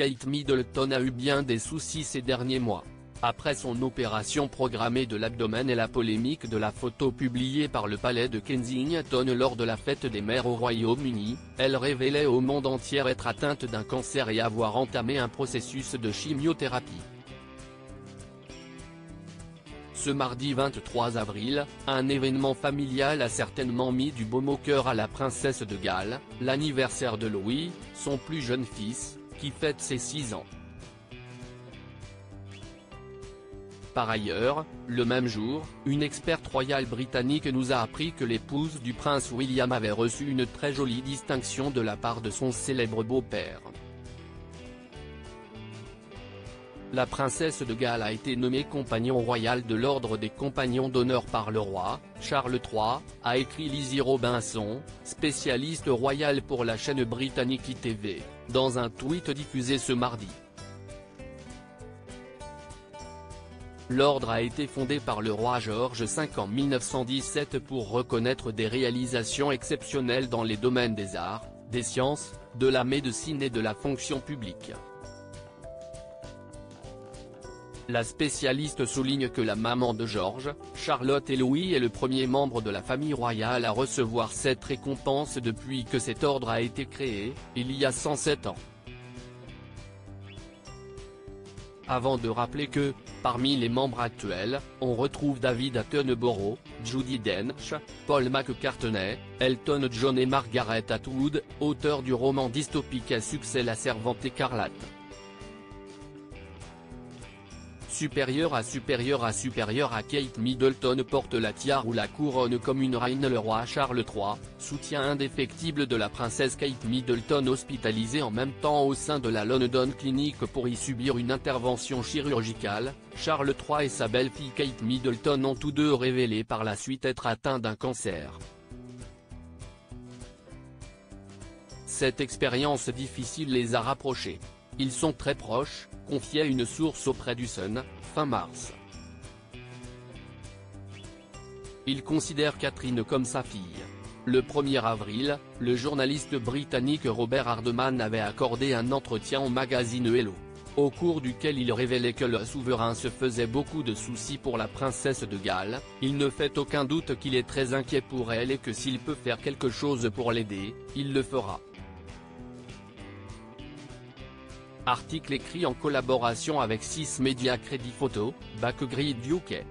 Kate Middleton a eu bien des soucis ces derniers mois. Après son opération programmée de l'abdomen et la polémique de la photo publiée par le palais de Kensington lors de la fête des mères au Royaume-Uni, elle révélait au monde entier être atteinte d'un cancer et avoir entamé un processus de chimiothérapie. Ce mardi 23 avril, un événement familial a certainement mis du baume au cœur à la princesse de Galles, l'anniversaire de Louis, son plus jeune fils, qui fête ses 6 ans. Par ailleurs, le même jour, une experte royale britannique nous a appris que l'épouse du prince William avait reçu une très jolie distinction de la part de son célèbre beau-père. La princesse de Galles a été nommée compagnon royal de l'ordre des compagnons d'honneur par le roi, Charles III, a écrit Lizzie Robinson, spécialiste royale pour la chaîne britannique ITV, dans un tweet diffusé ce mardi. L'ordre a été fondé par le roi George V en 1917 pour reconnaître des réalisations exceptionnelles dans les domaines des arts, des sciences, de la médecine et de la fonction publique. La spécialiste souligne que la maman de George, Charlotte et Louis est le premier membre de la famille royale à recevoir cette récompense depuis que cet ordre a été créé, il y a 107 ans. Avant de rappeler que, parmi les membres actuels, on retrouve David Attenborough, Judi Dench, Paul McCartney, Elton John et Margaret Atwood, auteurs du roman dystopique à succès La Servante écarlate. Supérieur à Kate Middleton porte la tiare ou la couronne comme une reine. Le roi Charles III, soutien indéfectible de la princesse Kate Middleton hospitalisée en même temps au sein de la London Clinic pour y subir une intervention chirurgicale, Charles III et sa belle-fille Kate Middleton ont tous deux révélé par la suite être atteints d'un cancer. Cette expérience difficile les a rapprochés. Ils sont très proches, confiait une source auprès du Sun, fin mars. Il considère Catherine comme sa fille. Le 1er avril, le journaliste britannique Robert Hardman avait accordé un entretien au magazine Hello, au cours duquel il révélait que le souverain se faisait beaucoup de soucis pour la princesse de Galles. Il ne fait aucun doute qu'il est très inquiet pour elle et que s'il peut faire quelque chose pour l'aider, il le fera. Article écrit en collaboration avec 6 médias Crédit Photo, Backgrid UK.